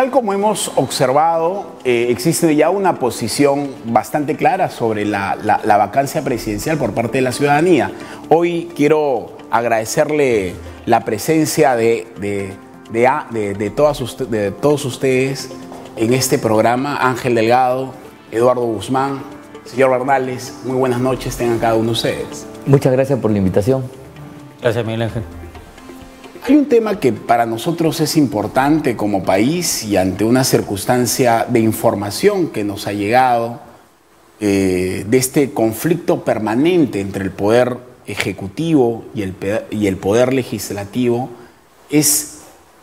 Tal como hemos observado, existe ya una posición bastante clara sobre la vacancia presidencial por parte de la ciudadanía. Hoy quiero agradecerle la presencia de todos ustedes en este programa. Ángel Delgado, Eduardo Guzmán, señor Bernales, muy buenas noches tengan cada uno de ustedes. Muchas gracias por la invitación. Gracias, Miguel Ángel. Hay un tema que para nosotros es importante como país y ante una circunstancia de información que nos ha llegado de este conflicto permanente entre el poder ejecutivo y el poder legislativo, es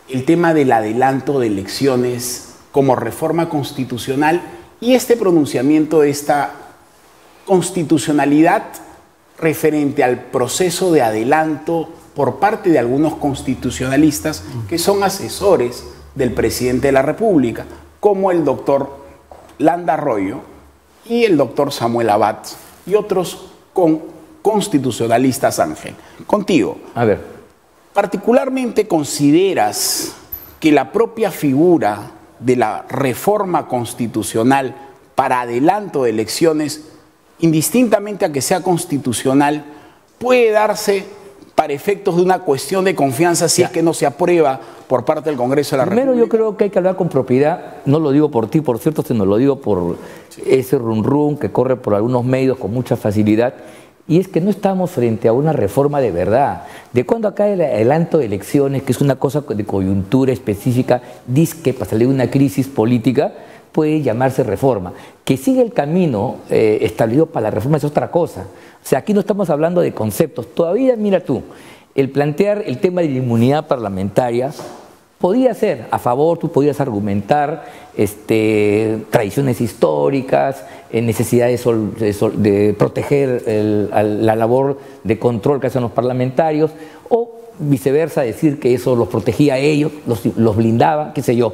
el tema del adelanto de elecciones como reforma constitucional y este pronunciamiento de esta constitucionalidad referente al proceso de adelanto por parte de algunos constitucionalistas que son asesores del presidente de la República, como el doctor Landa Arroyo y el doctor Samuel Abad y otros constitucionalistas. Ángel, contigo. A ver. ¿Particularmente consideras que la propia figura de la reforma constitucional para adelanto de elecciones, indistintamente a que sea constitucional, puede darse para efectos de una cuestión de confianza si es que no se aprueba por parte del Congreso de la República? Primero, yo creo que hay que hablar con propiedad. No lo digo por ti, por cierto, sino lo digo por ese rum que corre por algunos medios con mucha facilidad. Y es que no estamos frente a una reforma de verdad. De cuando acá el adelanto de elecciones, que es una cosa de coyuntura específica, disque para salir de una crisis política, puede llamarse reforma. Que sigue el camino establecido para la reforma es otra cosa. O sea, aquí no estamos hablando de conceptos. Todavía, mira tú, el plantear el tema de la inmunidad parlamentaria podía ser a favor, tú podías argumentar tradiciones históricas, necesidad de proteger la labor de control que hacen los parlamentarios, o viceversa, decir que eso los protegía a ellos, los blindaba, qué sé yo.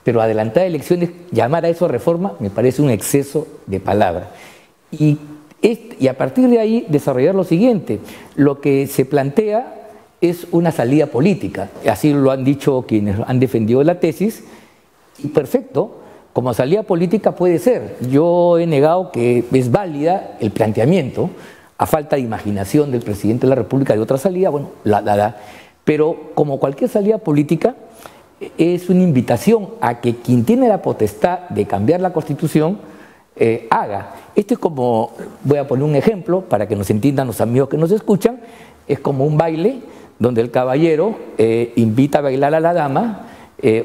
Pero adelantar elecciones, llamar a eso reforma, me parece un exceso de palabra. Y a partir de ahí desarrollar lo siguiente: lo que se plantea es una salida política, así lo han dicho quienes han defendido la tesis, y perfecto, como salida política puede ser. Yo he negado que es válida el planteamiento, a falta de imaginación del presidente de la República de otra salida, bueno, pero como cualquier salida política, es una invitación a que quien tiene la potestad de cambiar la Constitución haga. Esto es como, voy a poner un ejemplo para que nos entiendan los amigos que nos escuchan, es como un baile donde el caballero invita a bailar a la dama,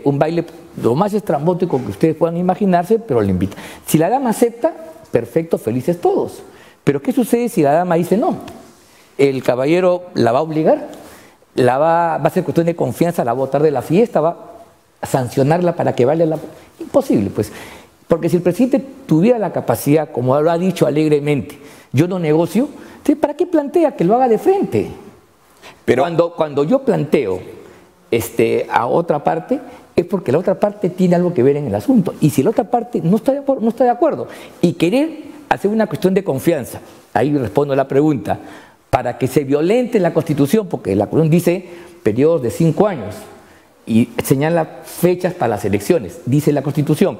un baile lo más estrambótico que ustedes puedan imaginarse, pero le invita. Si la dama acepta, perfecto, felices todos. Pero ¿qué sucede si la dama dice no? El caballero la va a obligar, va a ser cuestión de confianza, la va a botar de la fiesta, va a sancionarla para que baile la... Imposible, pues. Porque si el presidente tuviera la capacidad, como lo ha dicho alegremente, yo no negocio, entonces ¿para qué plantea que lo haga de frente? Pero cuando yo planteo a otra parte, es porque la otra parte tiene algo que ver en el asunto. Y si la otra parte no está de acuerdo, y querer hacer una cuestión de confianza, ahí respondo a la pregunta, para que se violente la Constitución, porque la Constitución dice periodos de 5 años y señala fechas para las elecciones, dice la Constitución,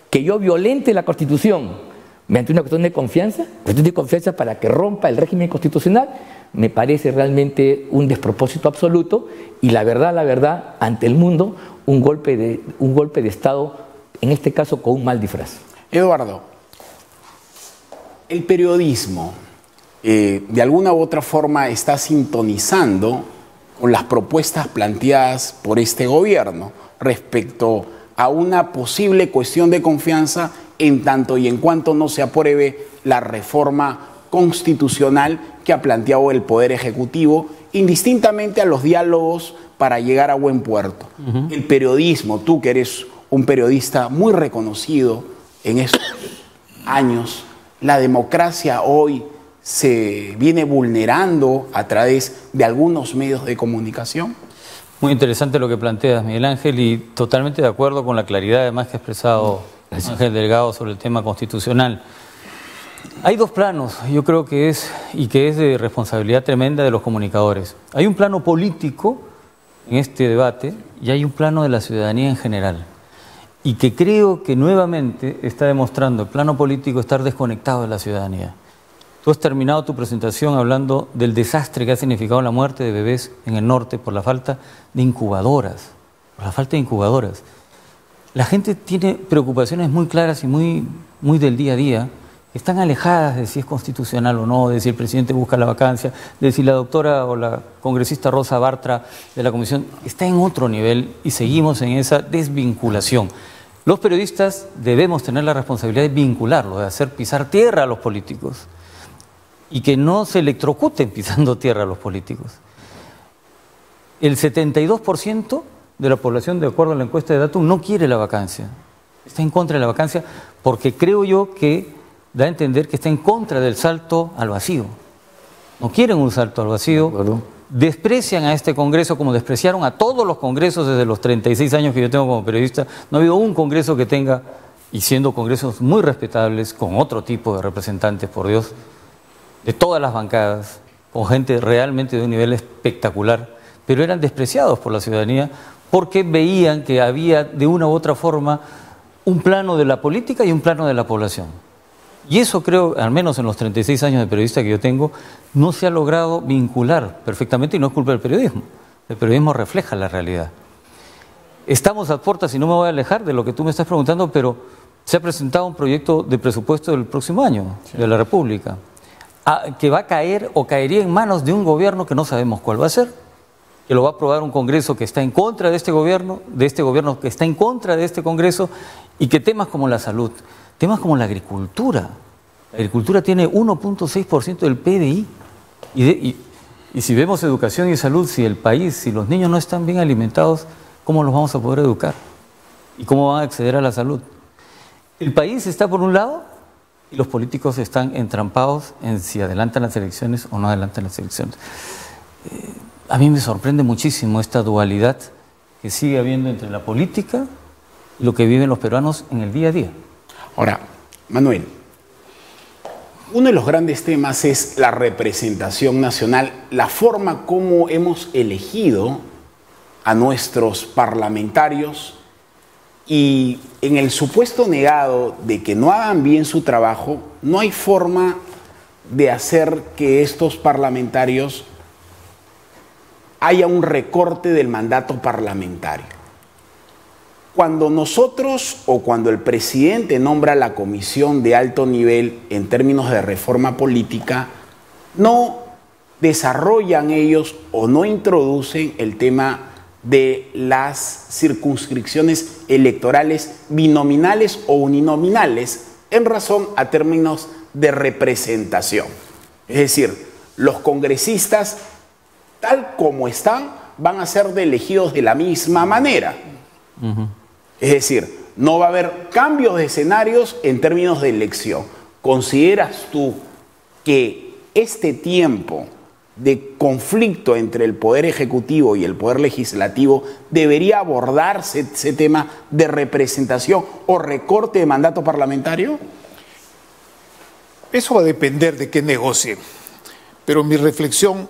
que yo violente la Constitución mediante una cuestión de confianza para que rompa el régimen constitucional, me parece realmente un despropósito absoluto y la verdad, ante el mundo, un golpe de Estado, en este caso con un mal disfraz. Eduardo, el periodismo de alguna u otra forma está sintonizando con las propuestas planteadas por este gobierno respecto a una posible cuestión de confianza en tanto y en cuanto no se apruebe la reforma constitucional que ha planteado el Poder Ejecutivo, indistintamente a los diálogos para llegar a buen puerto. El periodismo, tú que eres un periodista muy reconocido en estos años, la democracia hoy se viene vulnerando a través de algunos medios de comunicación. Muy interesante lo que planteas, Miguel Ángel, y totalmente de acuerdo con la claridad además que ha expresado Ángel Delgado sobre el tema constitucional. Hay dos planos, yo creo que es de responsabilidad tremenda de los comunicadores. Hay un plano político en este debate y hay un plano de la ciudadanía en general. y que creo que nuevamente está demostrando el plano político estar desconectado de la ciudadanía. Tú has terminado tu presentación hablando del desastre que ha significado la muerte de bebés en el norte por la falta de incubadoras, La gente tiene preocupaciones muy claras y muy del día a día, que están alejadas de si es constitucional o no, de si el presidente busca la vacancia, de si la doctora o la congresista Rosa Bartra de la Comisión está en otro nivel y seguimos en esa desvinculación. Los periodistas debemos tener la responsabilidad de vincularlo, de hacer pisar tierra a los políticos y que no se electrocuten pisando tierra a los políticos. El 72% de la población, de acuerdo a la encuesta de Datum, no quiere la vacancia. Está en contra de la vacancia porque creo yo que da a entender que está en contra del salto al vacío. No quieren un salto al vacío. Claro. Desprecian a este Congreso como despreciaron a todos los congresos desde los 36 años que yo tengo como periodista. No ha habido un congreso que tenga, y siendo congresos muy respetables, con otro tipo de representantes, por Dios, de todas las bancadas, con gente realmente de un nivel espectacular, pero eran despreciados por la ciudadanía porque veían que había de una u otra forma un plano de la política y un plano de la población. Y eso creo, al menos en los 36 años de periodista que yo tengo, no se ha logrado vincular perfectamente y no es culpa del periodismo. El periodismo refleja la realidad. Estamos a puertas, y no me voy a alejar de lo que tú me estás preguntando, pero se ha presentado un proyecto de presupuesto del próximo año de la República, que va a caer o caería en manos de un gobierno que no sabemos cuál va a ser, que lo va a aprobar un Congreso que está en contra de este gobierno que está en contra de este Congreso, y que temas como la salud, temas como la agricultura tiene 1.6% del PDI, y si vemos educación y salud, si el país, si los niños no están bien alimentados, ¿cómo los vamos a poder educar? ¿Y cómo van a acceder a la salud? El país está por un lado y los políticos están entrampados en si adelantan las elecciones o no adelantan las elecciones. A mí me sorprende muchísimo esta dualidad que sigue habiendo entre la política y lo que viven los peruanos en el día a día. Ahora, Manuel, uno de los grandes temas es la representación nacional, la forma como hemos elegido a nuestros parlamentarios, y en el supuesto negado de que no hagan bien su trabajo, no hay forma de hacer que estos parlamentarios haya un recorte del mandato parlamentario. Cuando nosotros o cuando el presidente nombra la comisión de alto nivel en términos de reforma política, no desarrollan ellos o no introducen el tema de las circunscripciones electorales binominales o uninominales en razón a términos de representación. Es decir, los congresistas, tal como están, van a ser elegidos de la misma manera. Es decir, no va a haber cambios de escenarios en términos de elección. ¿Consideras tú que este tiempo de conflicto entre el Poder Ejecutivo y el Poder Legislativo debería abordarse ese tema de representación o recorte de mandato parlamentario? Eso va a depender de qué negocien, pero mi reflexión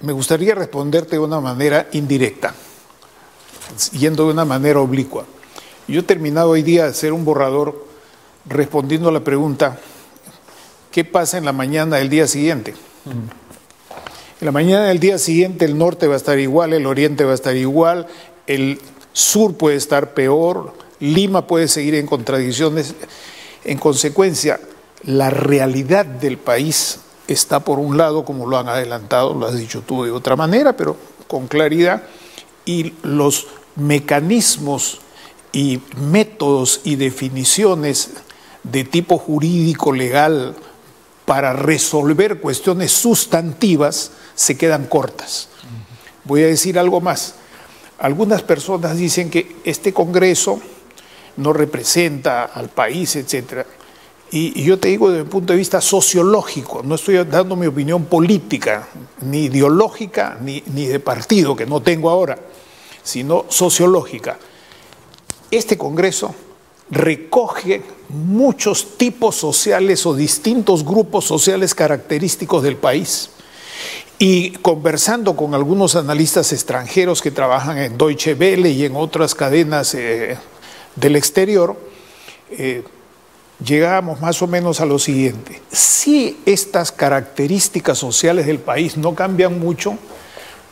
me gustaría responderte de una manera indirecta, yendo de una manera oblicua. Yo he terminado hoy día de hacer un borrador respondiendo a la pregunta: ¿qué pasa en la mañana del día siguiente? En la mañana del día siguiente el norte va a estar igual, el oriente va a estar igual, el sur puede estar peor, Lima puede seguir en contradicciones. En consecuencia, la realidad del país está por un lado, como lo han adelantado, lo has dicho tú de otra manera, pero con claridad, y los mecanismos y métodos y definiciones de tipo jurídico, legal, para resolver cuestiones sustantivas se quedan cortas. Voy a decir algo más. Algunas personas dicen que este Congreso no representa al país, etcétera. Y yo te digo desde mi punto de vista sociológico, no estoy dando mi opinión política, ni ideológica, ni de partido, que no tengo ahora, sino sociológica. Este Congreso recoge muchos tipos sociales o distintos grupos sociales característicos del país. Y conversando con algunos analistas extranjeros que trabajan en Deutsche Welle y en otras cadenas del exterior, llegábamos más o menos a lo siguiente. Si estas características sociales del país no cambian mucho,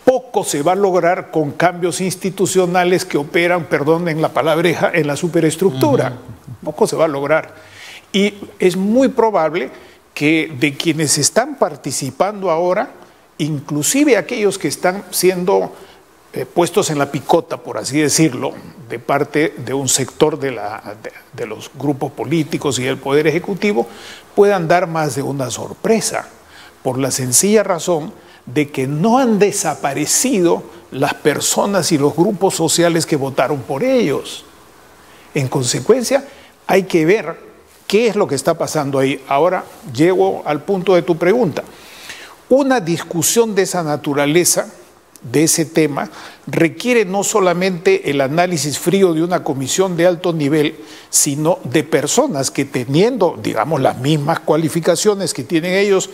poco se va a lograr con cambios institucionales que operan, perdonen la palabreja, en la superestructura. Poco se va a lograr. Y es muy probable que de quienes están participando ahora, inclusive aquellos que están siendo puestos en la picota, por así decirlo, de parte de un sector de los grupos políticos y del Poder Ejecutivo, puedan dar más de una sorpresa, por la sencilla razón de que no han desaparecido las personas y los grupos sociales que votaron por ellos. En consecuencia, hay que ver qué es lo que está pasando ahí. Ahora llego al punto de tu pregunta. Una discusión de esa naturaleza, de ese tema, requiere no solamente el análisis frío de una comisión de alto nivel, sino de personas que, teniendo, digamos, las mismas cualificaciones que tienen ellos,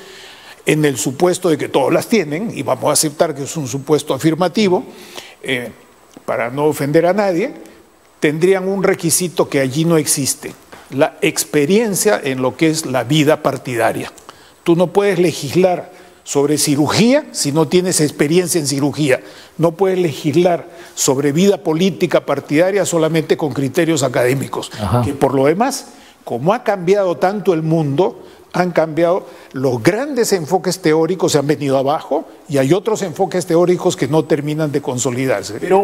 en el supuesto de que todos las tienen, y vamos a aceptar que es un supuesto afirmativo, para no ofender a nadie, tendrían un requisito que allí no existe: la experiencia en lo que es la vida partidaria. Tú no puedes legislar sobre cirugía si no tienes experiencia en cirugía. No puedes legislar sobre vida política partidaria solamente con criterios académicos. Que por lo demás, como ha cambiado tanto el mundo, han cambiado los grandes enfoques teóricos, se han venido abajo, y hay otros enfoques teóricos que no terminan de consolidarse. Pero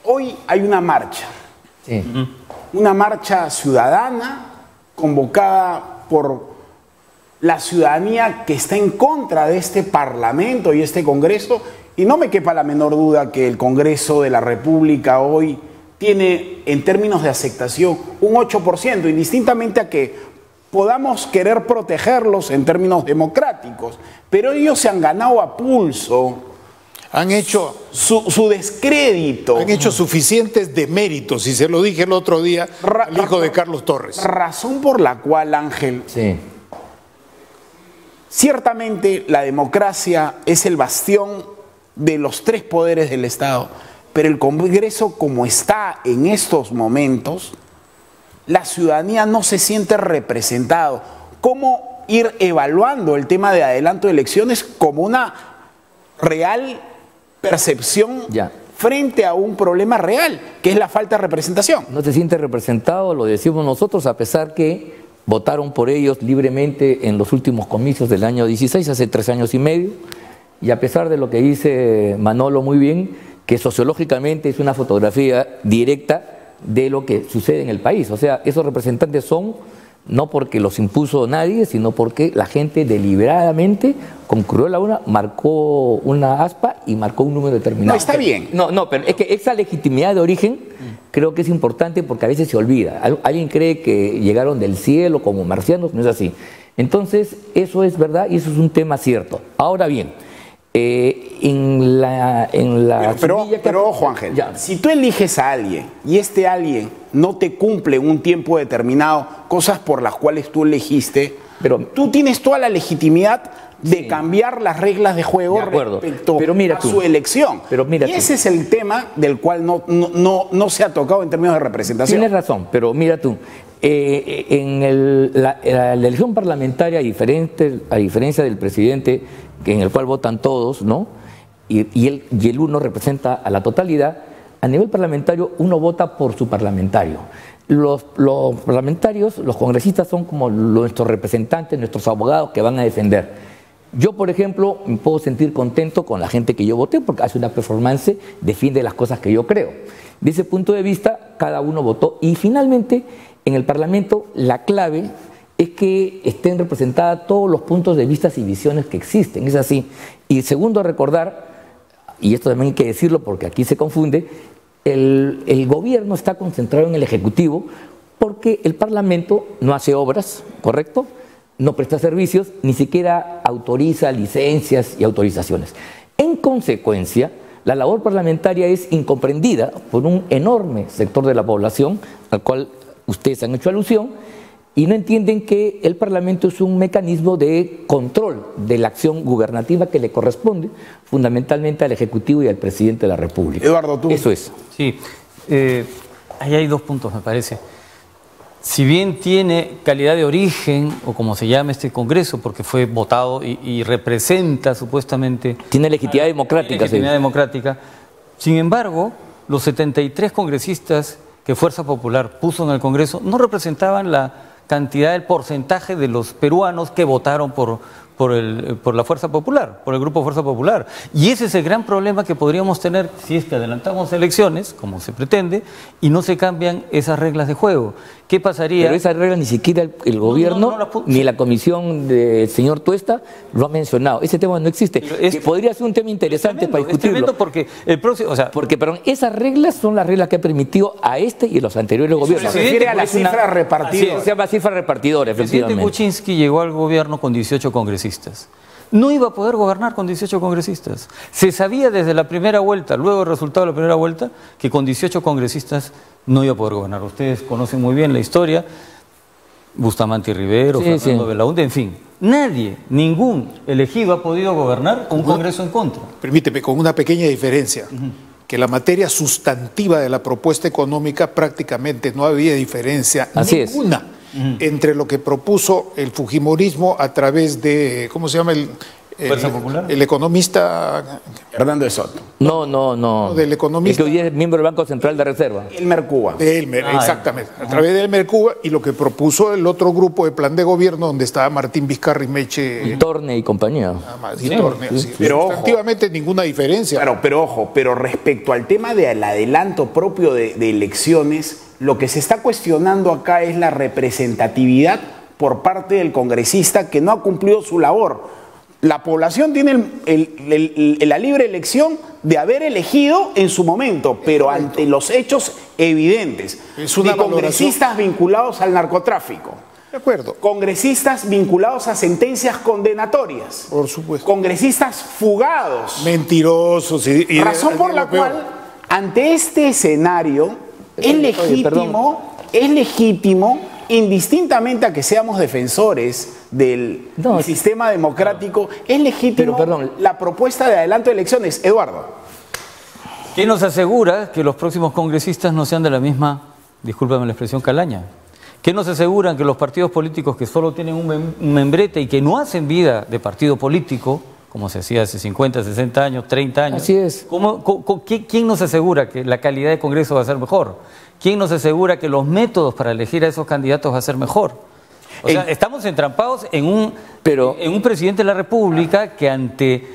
hoy hay una marcha. Sí. Una marcha ciudadana convocada por la ciudadanía que está en contra de este Parlamento y este Congreso, y no me quepa la menor duda que el Congreso de la República hoy tiene, en términos de aceptación, un 8%, indistintamente a que podamos querer protegerlos en términos democráticos, pero ellos se han ganado a pulso. Han hecho su descrédito. Han hecho suficientes deméritos, y se lo dije el otro día al hijo de Carlos Torres. Razón por la cual, Ángel, Sí. ciertamente la democracia es el bastión de los tres poderes del Estado, pero el Congreso, como está en estos momentos, la ciudadanía no se siente representado. ¿Cómo ir evaluando el tema de adelanto de elecciones como una real percepción frente a un problema real, que es la falta de representación? No se siente representado, lo decimos nosotros, a pesar que votaron por ellos libremente en los últimos comicios del año 16, hace 3 años y medio, y a pesar de lo que dice Manolo muy bien, que sociológicamente es una fotografía directa de lo que sucede en el país. O sea, esos representantes son no porque los impuso nadie, sino porque la gente deliberadamente concurrió a la urna, marcó una aspa y marcó un número determinado. No, está bien. No, pero es que esa legitimidad de origen creo que es importante, porque a veces se olvida. Alguien cree que llegaron del cielo como marcianos, no es así. Entonces, eso es verdad y eso es un tema cierto. Ahora bien, pero ojo, Ángel, si tú eliges a alguien y este alguien no te cumple en un tiempo determinado cosas por las cuales tú elegiste, pero tú tienes toda la legitimidad de cambiar las reglas de juego respecto a su elección. Y ese es el tema del cual no se ha tocado en términos de representación. Tienes razón, pero mira tú, en la elección parlamentaria, a diferencia del presidente, en el cual votan todos, ¿no? Y el uno representa a la totalidad, a nivel parlamentario uno vota por su parlamentario. Los parlamentarios, los congresistas son como nuestros representantes, nuestros abogados que van a defender. Yo, por ejemplo, me puedo sentir contento con la gente que yo voté porque hace una performance, defiende las cosas que yo creo. De ese punto de vista, cada uno votó y finalmente en el Parlamento la clave es que estén representados todos los puntos de vista y visiones que existen, es así. Y segundo, recordar, y esto también hay que decirlo porque aquí se confunde, el gobierno está concentrado en el Ejecutivo porque el Parlamento no hace obras, ¿correcto? No presta servicios, ni siquiera autoriza licencias y autorizaciones. En consecuencia, la labor parlamentaria es incomprendida por un enorme sector de la población, al cual ustedes han hecho alusión, y no entienden que el Parlamento es un mecanismo de control de la acción gubernativa que le corresponde fundamentalmente al Ejecutivo y al Presidente de la República. Eduardo, tú. Eso es. Sí. ahí hay dos puntos, me parece. Si bien tiene calidad de origen, o como se llama este Congreso, porque fue votado y representa supuestamente... Tiene legitimidad democrática. Legitimidad democrática. Sin embargo, los 73 congresistas que Fuerza Popular puso en el Congreso no representaban la cantidad, el porcentaje de los peruanos que votaron por la Fuerza Popular, por el Grupo Fuerza Popular. Y ese es el gran problema que podríamos tener si es que adelantamos elecciones, como se pretende, y no se cambian esas reglas de juego. ¿Qué pasaría? Pero esas reglas ni siquiera el gobierno, ni la comisión del señor Tuesta lo ha mencionado. Ese tema no existe. Podría ser un tema interesante para discutirlo. Porque el próximo, perdón, esas reglas son las reglas que ha permitido a este y los anteriores gobiernos. Se refiere a la cifra repartidora. Se llama cifra repartidora, efectivamente. El presidente Kuczynski llegó al gobierno con 18 congresistas. No iba a poder gobernar con 18 congresistas. Se sabía desde la primera vuelta, luego del resultado de la primera vuelta, que con 18 congresistas no iba a poder gobernar. Ustedes conocen muy bien la historia, Bustamante Rivero, Fernando Belaúnde, en fin. Nadie, ningún elegido ha podido gobernar con un Congreso en contra. Permíteme, con una pequeña diferencia, que la materia sustantiva de la propuesta económica prácticamente no había diferencia ninguna entre lo que propuso el fujimorismo a través de, ¿cómo se llama el economista? Hernando de Soto. No. Del economista. El que hoy es miembro del Banco Central de Reserva. Elmer Cuba. Exactamente. A través de Elmer Cuba y lo que propuso el otro grupo de plan de gobierno donde estaba Martín Vizcarra y Meche. Torne y compañía. Pero efectivamente ninguna diferencia. Claro, pero respecto al tema del adelanto propio de elecciones, lo que se está cuestionando acá es la representatividad por parte del congresista que no ha cumplido su labor. La población tiene la libre elección de haber elegido en su momento, pero ante los hechos evidentes de congresistas vinculados al narcotráfico. De acuerdo. Congresistas vinculados a sentencias condenatorias. Por supuesto. Congresistas fugados. Mentirosos. Razón por la cual, ante este escenario, es legítimo, indistintamente a que seamos defensores del sistema democrático, es legítimo la propuesta de adelanto de elecciones. Eduardo. ¿Qué nos asegura que los próximos congresistas no sean de la misma, discúlpame la expresión, calaña? ¿Qué nos aseguran que los partidos políticos que solo tienen un membrete y que no hacen vida de partido político, como se hacía hace 50, 60 años, 30 años? Así es. ¿Quién nos asegura que la calidad de Congreso va a ser mejor? ¿Quién nos asegura que los métodos para elegir a esos candidatos va a ser mejor? O sea, estamos entrampados en un presidente de la República que ante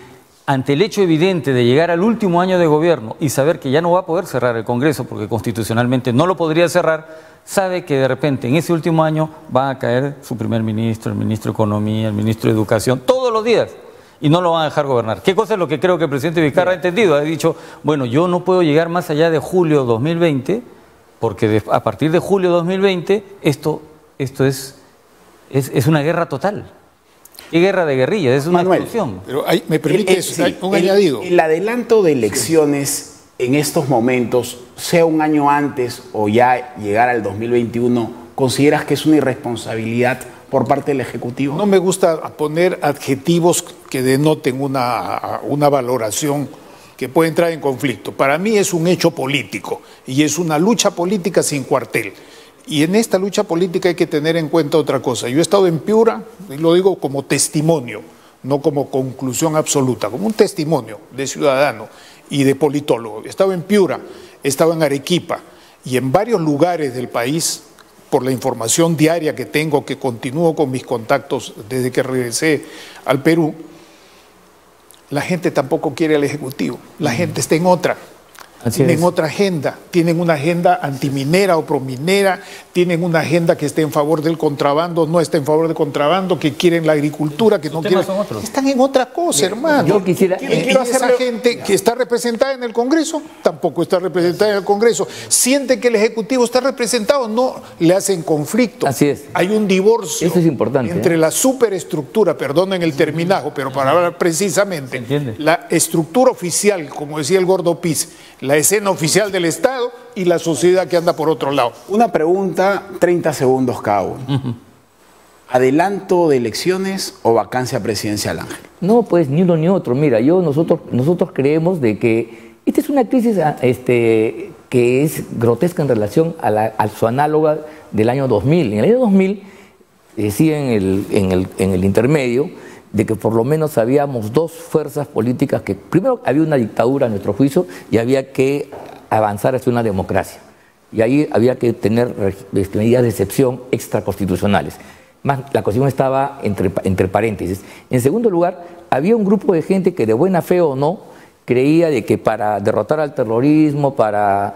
el hecho evidente de llegar al último año de gobierno y saber que ya no va a poder cerrar el Congreso porque constitucionalmente no lo podría cerrar, sabe que de repente en ese último año va a caer su primer ministro, el ministro de Economía, el ministro de Educación, todos los días. Y no lo van a dejar gobernar. ¿Qué cosa es lo que creo que el presidente Vizcarra ha entendido? Ha dicho, bueno, yo no puedo llegar más allá de julio 2020, porque a partir de julio 2020 esto es una guerra total. ¿Qué guerra de guerrillas? Es una explosión. Pero me permite un añadido. El adelanto de elecciones en estos momentos, sea un año antes o ya llegar al 2021, ¿consideras que es una irresponsabilidad por parte del Ejecutivo? No me gusta poner adjetivos que denoten una valoración que puede entrar en conflicto. Para mí es un hecho político y es una lucha política sin cuartel. Y en esta lucha política hay que tener en cuenta otra cosa. Yo he estado en Piura, y lo digo como testimonio, no como conclusión absoluta, como un testimonio de ciudadano y de politólogo. He estado en Piura, he estado en Arequipa y en varios lugares del país, por la información diaria que tengo, que continúo con mis contactos desde que regresé al Perú, la gente tampoco quiere al Ejecutivo, la gente está en otra. Tienen otra agenda, tienen una agenda antiminera o prominera, tienen una agenda que esté en favor del contrabando, no está en favor del contrabando, que quieren la agricultura, que no quieren. Están en otra cosa, hermano. Yo quisiera. Y esa gente que está representada en el Congreso tampoco está representada en el Congreso. Sienten que el Ejecutivo está representado, no le hacen conflicto. Así es. Hay un divorcio. Eso es importante, entre la superestructura, perdonen el terminajo, pero para hablar precisamente, la estructura oficial, como decía el Gordo Piz, la escena oficial del Estado y la sociedad que anda por otro lado. Una pregunta, 30 segundos cada uno. ¿Adelanto de elecciones o vacancia presidencial, Ángel? No, pues ni uno ni otro. Mira, nosotros creemos de que esta es una crisis que que es grotesca en relación a su análoga del año 2000. En el año 2000 decía en el intermedio de que por lo menos habíamos dos fuerzas políticas que, primero, había una dictadura a nuestro juicio y había que avanzar hacia una democracia. Y ahí había que tener medidas de excepción extraconstitucionales. Más, la cuestión estaba entre paréntesis. En segundo lugar, había un grupo de gente que, de buena fe o no, creía de que para derrotar al terrorismo, para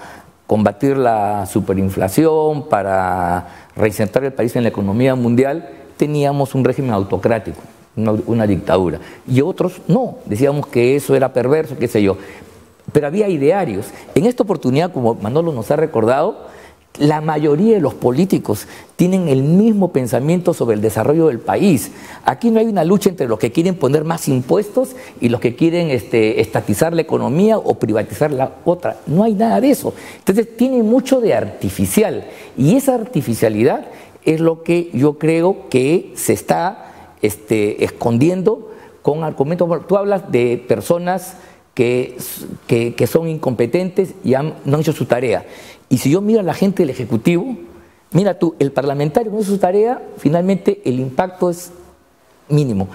combatir la superinflación, para reinsertar el país en la economía mundial, teníamos un régimen autocrático, una dictadura. Y otros no, decíamos que eso era perverso, qué sé yo. Pero había idearios. En esta oportunidad, como Manolo nos ha recordado, la mayoría de los políticos tienen el mismo pensamiento sobre el desarrollo del país. Aquí no hay una lucha entre los que quieren poner más impuestos y los que quieren estatizar la economía o privatizar la otra. No hay nada de eso. Entonces tiene mucho de artificial. Y esa artificialidad es lo que yo creo que se está escondiendo con argumentos. Tú hablas de personas que son incompetentes y no han hecho su tarea. Y si yo miro a la gente del Ejecutivo, mira tú, el parlamentario no hizo su tarea, finalmente el impacto es mínimo.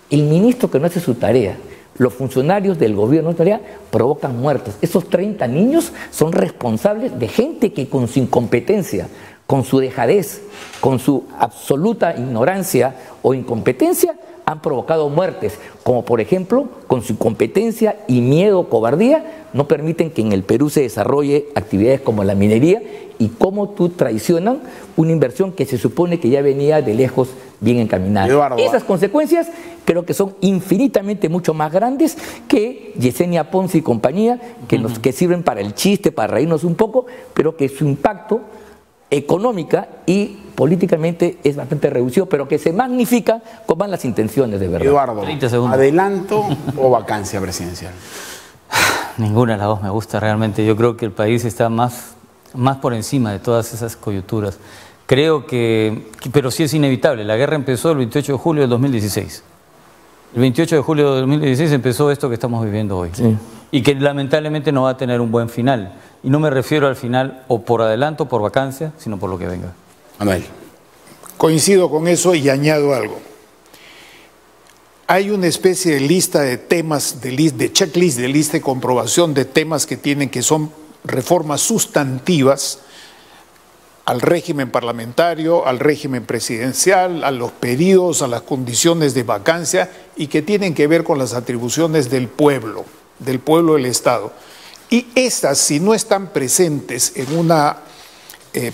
El ministro que no hace su tarea, los funcionarios del gobierno de tarea, provocan muertes. Esos 30 niños son responsables de gente que con su incompetencia, con su dejadez, con su absoluta ignorancia o incompetencia, han provocado muertes, como por ejemplo, con su incompetencia y miedo o cobardía, no permiten que en el Perú se desarrolle actividades como la minería y cómo tú traicionan una inversión que se supone que ya venía de lejos bien encaminada. Eduardo, esas consecuencias creo que son infinitamente mucho más grandes que Yesenia Ponce y compañía, que sirven para el chiste, para reírnos un poco, pero que su impacto económica y políticamente es bastante reducido, pero que se magnifica con van las intenciones de verdad. Eduardo, 30 segundos. ¿Adelanto o vacancia presidencial? Ninguna de las dos me gusta realmente. Yo creo que el país está más por encima de todas esas coyunturas. Creo pero sí es inevitable. La guerra empezó el 28 de julio del 2016. El 28 de julio de 2016 empezó esto que estamos viviendo hoy. Sí. Y que lamentablemente no va a tener un buen final. Y no me refiero al final o por adelanto o por vacancia, sino por lo que venga. Manuel. Coincido con eso y añado algo. Hay una especie de lista de temas, de checklist, de lista de comprobación de temas que son reformas sustantivas al régimen parlamentario, al régimen presidencial, a los pedidos, a las condiciones de vacancia y que tienen que ver con las atribuciones del pueblo del Estado. Y estas, si no están presentes en una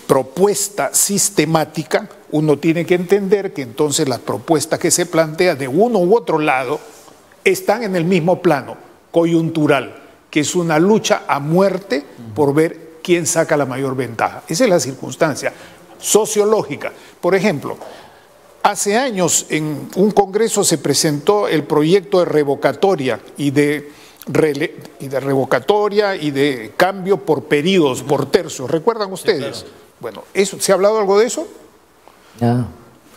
propuesta sistemática, uno tiene que entender que entonces las propuestas que se plantean de uno u otro lado están en el mismo plano coyuntural, que es una lucha a muerte por ver quién saca la mayor ventaja. Esa es la circunstancia sociológica. Por ejemplo, hace años en un congreso se presentó el proyecto de revocatoria y de cambio por periodos, por tercios. ¿Recuerdan ustedes? Sí, claro. Bueno, ¿se ha hablado algo de eso? No.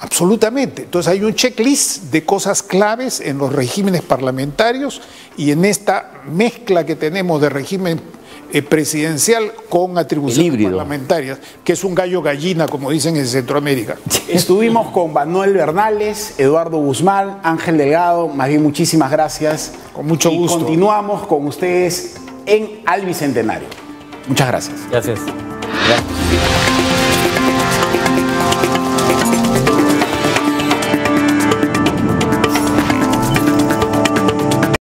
Absolutamente. Entonces hay un checklist de cosas claves en los regímenes parlamentarios y en esta mezcla que tenemos de régimen presidencial con atribuciones parlamentarias, que es un gallo gallina, como dicen en Centroamérica. Estuvimos con Manuel Bernales, Eduardo Guzmán, Ángel Delgado, más bien muchísimas gracias. Con mucho gusto. Continuamos con ustedes en Al Bicentenario. Muchas gracias. Gracias. Gracias.